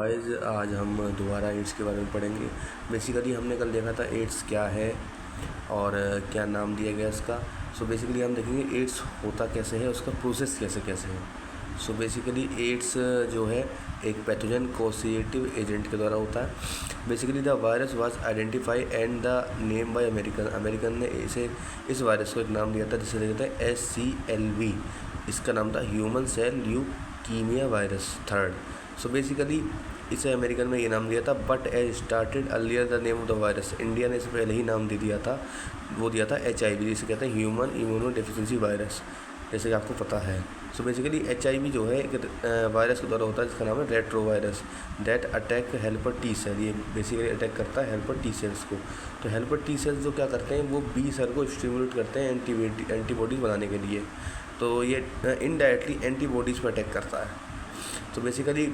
Boys, आज हम दोबारा एड्स के बारे में पढ़ेंगे। बेसिकली हमने कल देखा था एड्स क्या है और क्या नाम दिया गया इसका। सो बेसिकली हम देखेंगे एड्स होता कैसे है, उसका प्रोसेस कैसे कैसे है। सो बेसिकली एड्स जो है एक पैथोजन कोसिएटिव एजेंट के द्वारा होता है। Basically the virus was identify and the name by American ने इसे इस वायरस को एक नाम दिया था जिसे लिखा था SCLV। इसका नाम था human cell leukemia virus third. So basically इसे अमेरिकन में ये नाम दिया था, but as started earlier the name of the virus. India ने इसे पहले ही नाम दे दिया था, वो दिया था HIV, जिसे कहते हैं ह्यूमन इम्यूनो डेफिशिएंसी वायरस, जैसे कि आपको पता है। सो बेसिकली HIV जो है एक वायरस के द्वारा होता है जिसका नाम है retro virus that attack helper T cell. ये बेसिकली अटैक करता है हेल्पर T सेल्स को। तो हेल्पर T सेल्स जो क्या करते हैं, वो B सेल को स्टिमुलेट करते हैं एंटीबॉडीज़ बनाने के लिए। तो ये इनडायरेक्टली एंटीबॉडीज़ पर अटैक करता है। तो basically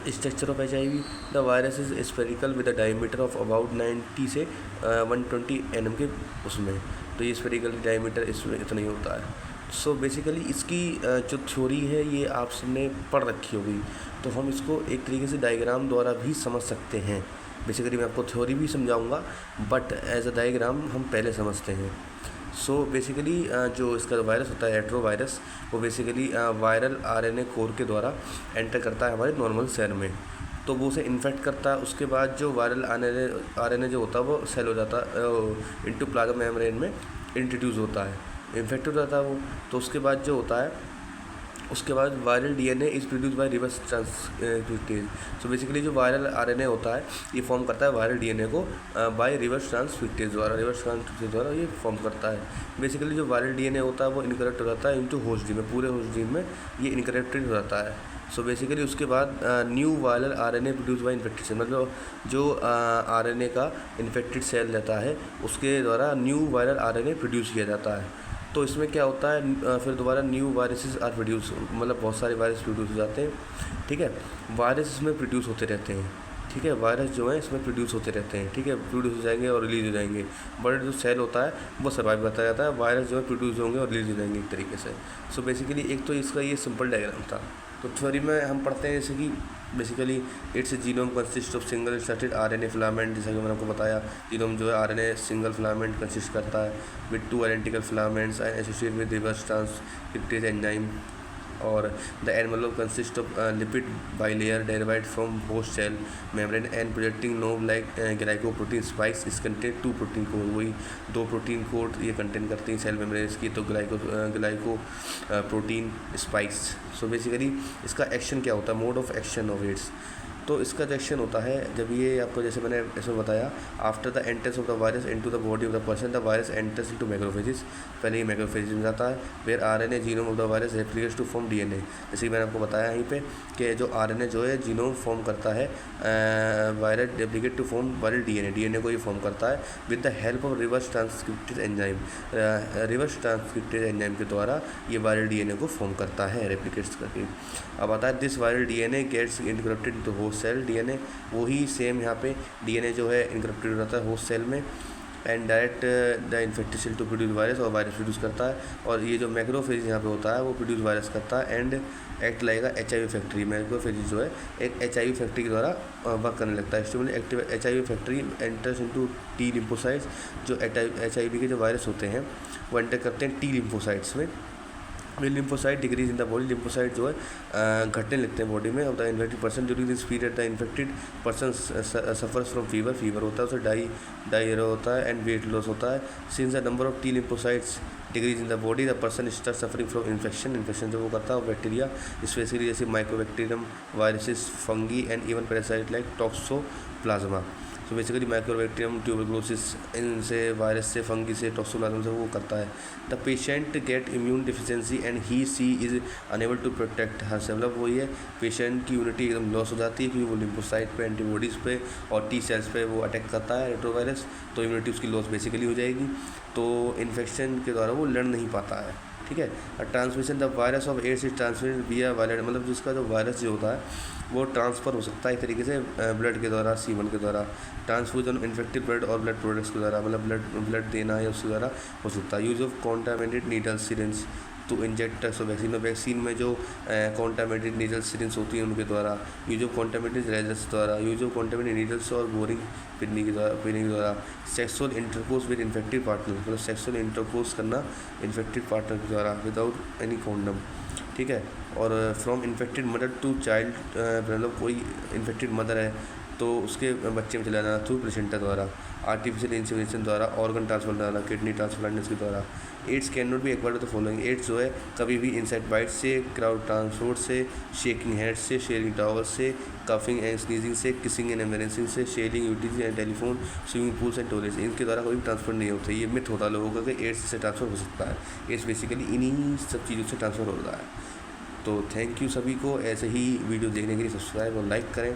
structure of HIV, the virus is spherical with a diameter of about 90 से 120 nm के उसमें। तो ये स्पेरिकल डायमीटर इसमें इतना ही होता है। सो बेसिकली इसकी जो थ्योरी है ये आप सबने पढ़ रखी होगी, तो हम इसको एक तरीके से डायग्राम द्वारा भी समझ सकते हैं। बेसिकली मैं आपको थ्योरी भी समझाऊंगा, बट एज अ डायग्राम हम पहले समझते हैं। सो बेसिकली जो इसका वायरस होता है रेट्रो वायरस, वो बेसिकली वायरल RNA कोर के द्वारा एंटर करता है हमारे नॉर्मल सेल में। तो वो उसे इन्फेक्ट करता है। उसके बाद जो वायरल RNA जो होता है वो सेल हो जाता है इंटू प्लाज्मा मेम्ब्रेन में इंट्रोड्यूस होता है, इन्फेक्ट हो जाता है वो। तो उसके बाद जो होता है, उसके बाद viral DNA is produce by reverse transcriptase. So basically जो वायरल RNA होता है ये फॉर्म करता है वायरल DNA को बाय रिवर्स ट्रांसक्रिप्टेज द्वारा, ये फॉर्म करता है। बेसिकली जो वायरल DNA होता है वो इनकरेक्ट हो जाता है इनटू होस्ट जीन में, पूरे होस्ट जीन में ये इनकरेक्टेड हो जाता है। सो बेसिकली उसके बाद new viral RNA produce by infected cell, मतलब जो RNA का इन्फेक्टेड सेल रहता है उसके द्वारा न्यू वायरल RNA प्रोड्यूस किया जाता है। तो इसमें क्या होता है, फिर दोबारा न्यू वायरसेस आर प्रोड्यूस, मतलब बहुत सारे वायरस प्रोड्यूस हो जाते हैं। ठीक है, वायरस इसमें प्रोड्यूस होते रहते हैं। ठीक है, वायरस जो है इसमें प्रोड्यूस होते रहते हैं। ठीक है, प्रोड्यूस हो जाएंगे और रिलीज हो जाएंगे। बट जो सेल होता है वो सर्वाइव करता जाता है, वायरस जो है प्रोड्यूस होंगे और रिलीज हो जाएंगे एक तरीके से। सो बेसिकली एक तो इसका ये सिंपल डायग्राम था। तो थ्योरी में हम पढ़ते हैं जैसे कि basically it's genome consist of single structured RNA filament. जैसा कि मैंने आपको बताया, जीनोम जो है RNA सिंगल फिलामेंट कंसिस्ट करता है with 2 identical filaments associated with reverse transcriptase enzyme. और the envelope consist of lipid bilayer derived from host cell membrane and projecting knob like glycoprotein spikes is contain 2 protein code. वही 2 protein code ये contain करती हैं cell membrane की, तो glyco protein spikes. So basically इसका action क्या होता है, mode of action of AIDS. तो इसका जो एक्शन होता है, जब ये आपको जैसे मैंने इसमें बताया, after the entrance of the virus into the body of the person the virus enters into macrophages. पहले ही मैक्रोफेजेस में जाता है, where RNA genome of the virus replicates to form DNA। जैसे कि मैंने आपको बताया यहीं पे कि जो RNA जो है जीनोम फॉर्म करता है, virus replicate to form viral DNA को ये फॉर्म करता है with the help of reverse transcriptase enzyme. Reverse transcriptase enzyme के द्वारा ये वायरल DNA को फॉर्म करता है रेप्लिकेट्स करके। अब आता है this viral DNA gets incorporated to host cell DNA। वही सेम यहाँ पे DNA जो है इनकरप्टेड हो जाता है होस्ट सेल में and direct the infected cell to produce virus, और वायरस प्रोड्यूस करता है। और ये जो मैक्रोफेज यहाँ पे होता है वो प्रोड्यूस वायरस करता है एंड एक्ट लगेगा HIV फैक्ट्री। मैक्रोफेज जो है एक HIV फैक्ट्री के द्वारा वर्क करने लगता है। Stimulate active HIV factory enters into T lymphocytes. जो HIV के जो वायरस होते हैं वो एंटर करते हैं T लिम्फोसाइट्स में। Lymphocyte decrease in the body, lymphocyte जो है घटने लगते हैं बॉडी में। Of the infected person during this period the infected person suffers from fever होता है, उसे डायरिया होता है एंड वेट लॉस होता है। Since the number of T lymphocytes decrease in the body the person start suffering from infection जो वो करता है बैक्टीरिया, स्पेशली जैसे microbacterium, viruses, fungi and even parasite like toxoplasma. तो बेसिकली माइक्रोबैक्टीरियम, ट्यूबरकुलोसिस, इनसे virus से, फंगी से, toxoplasma से वो करता है। The patient get immune deficiency and she is unable to protect her से, मतलब वही है पेशेंट की यूनिटी एकदम लॉस हो जाती है क्योंकि वो लिम्फोसाइट पे, एंटीबॉडीज़ पे और T सेल्स पे वो अटैक करता है रेट्रोवायरस, तो इम्यूनिटी उसकी लॉस बेसिकली हो जाएगी। तो इन्फेक्शन के द्वारा वो लड़ नहीं पाता है। ठीक है, transmission the virus of AIDS is transmitted via viral, मतलब जिसका जो वायरस जो होता है वो ट्रांसफ़र हो सकता है एक तरीके से ब्लड के द्वारा, सीमन के द्वारा, ट्रांसफ्यूजन इन्फेक्टेड ब्लड और ब्लड प्रोडक्ट्स के द्वारा, मतलब ब्लड देना है उसके द्वारा हो सकता है। Use of contaminated needle syringe, to inject vaccine में जो कॉन्टामिनेटेड नीडल सिरिंज होती हैं उनके द्वारा, यूज ऑफ कॉन्टामिनेटेड रेजर्स द्वारा, यूज ऑफ कॉन्टामिनेटेड नीडल्स और बोरिंग पिटनी के द्वारा, sexual intercourse with infected partner, मतलब सेक्सुअल इंटरकोर्स करना इन्फेक्टेड पार्टनर के द्वारा विदाउट एनी कॉन्डम, ठीक है। और from infected mother to child, मतलब कोई इन्फेक्टेड मदर है तो उसके बच्चे में चला जाना थ्रू प्लेसेंटा द्वारा, आर्टिफिशियल इंसेमिनेशन द्वारा, ऑर्गन ट्रांसप्लांट द्वारा, किडनी ट्रांसप्लांट के द्वारा। AIDS can not be acquired to the following, AIDS जो है कभी भी इंसेक्ट बाइट से, क्राउड ट्रांसपोर्ट से, शेकिंग हेड से, शेयरिंग टावर से, कफिंग एंड स्नीजिंग से, किसिंग एंड एम्बरेसिंग से, sharing utilities and telephone, swimming pools and toilets, इनके द्वारा कोई भी ट्रांसफर नहीं होता। ये मिथ होता है लोगों का कि एड्स से ट्रांसफ़र हो सकता है। एड्स बेसिकली इन्हीं सब चीज़ों से ट्रांसफ़र होता है। तो थैंक यू सभी को, ऐसे ही वीडियो देखने के लिए सब्सक्राइब और लाइक करें।